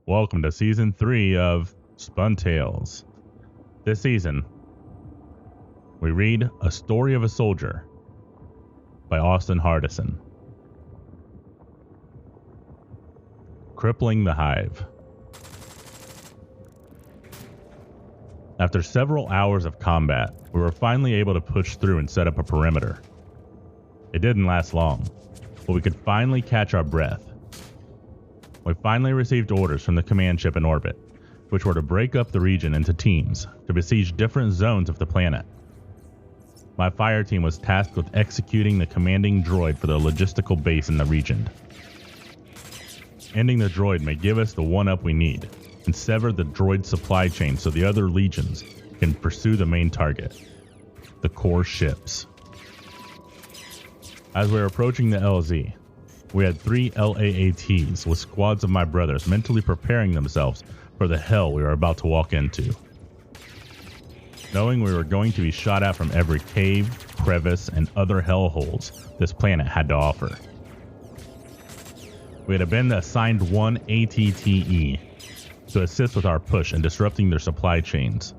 Welcome to Season 3 of SpunTales. This season, we read A Story of a Soldier by Austin Hardison. Crippling the Hive. After several hours of combat, we were finally able to push through and set up a perimeter. It didn't last long, but we could finally catch our breath. We finally received orders from the command ship in orbit, which were to break up the region into teams to besiege different zones of the planet. My fire team was tasked with executing the commanding droid for the logistical base in the region. Ending the droid may give us the one-up we need, and sever the droid supply chain so the other legions can pursue the main target, the core ships. As we were approaching the LZ, we had 3 LAATs with squads of my brothers mentally preparing themselves for the hell we were about to walk into. Knowing we were going to be shot at from every cave, crevice, and other hellholes this planet had to offer. We had been assigned one ATTE to assist with our push in disrupting their supply chains.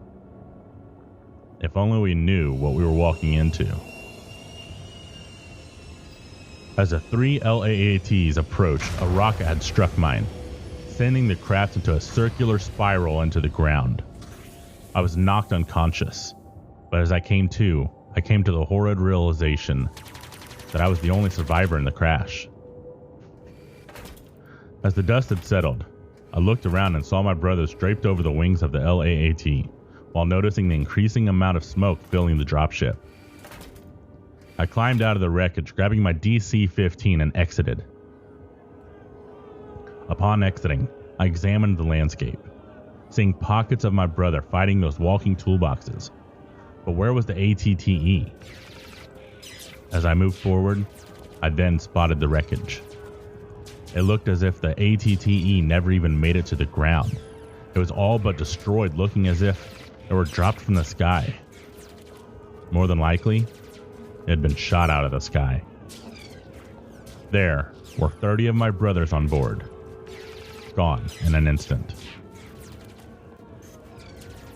If only we knew what we were walking into. As the 3 LAATs approached, a rocket had struck mine, sending the craft into a circular spiral into the ground. I was knocked unconscious, but as I came to the horrid realization that I was the only survivor in the crash. As the dust had settled, I looked around and saw my brothers draped over the wings of the LAAT, while noticing the increasing amount of smoke filling the dropship. I climbed out of the wreckage, grabbing my DC-15 and exited. Upon exiting, I examined the landscape, seeing pockets of my brother fighting those walking toolboxes. But where was the ATTE? As I moved forward, I then spotted the wreckage. It looked as if the ATTE never even made it to the ground. It was all but destroyed, looking as if it were dropped from the sky. More than likely, it had been shot out of the sky. There were 30 of my brothers on board, gone in an instant.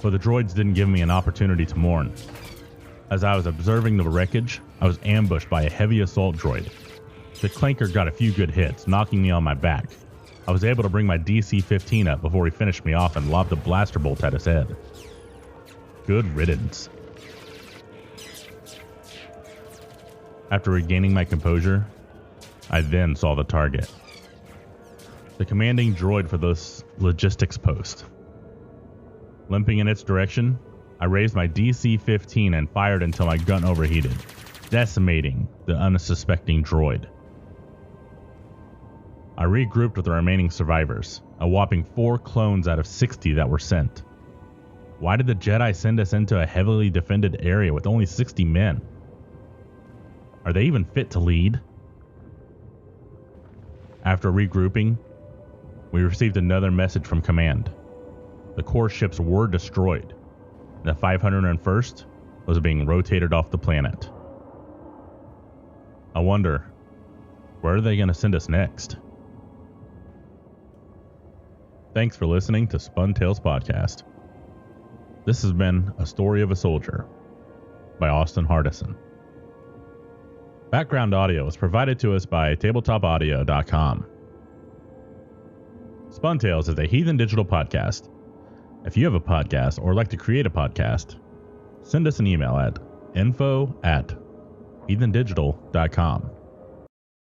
But the droids didn't give me an opportunity to mourn. As I was observing the wreckage, I was ambushed by a heavy assault droid. The clanker got a few good hits, knocking me on my back. I was able to bring my DC-15 up before he finished me off and lobbed a blaster bolt at his head. Good riddance. After regaining my composure, I then saw the target. The commanding droid for this logistics post. Limping in its direction, I raised my DC-15 and fired until my gun overheated, decimating the unsuspecting droid. I regrouped with the remaining survivors, a whopping 4 clones out of 60 that were sent. Why did the Jedi send us into a heavily defended area with only 60 men? Are they even fit to lead? After regrouping, we received another message from command. The core ships were destroyed. The 501st was being rotated off the planet. I wonder, where are they going to send us next? Thanks for listening to SpunTales Podcast. This has been A Story of a Soldier by Austin Hardison. Background audio is provided to us by tabletopaudio.com. SpunTales is a Heathen Digital podcast. If you have a podcast or like to create a podcast, send us an email at info@heathendigital.com.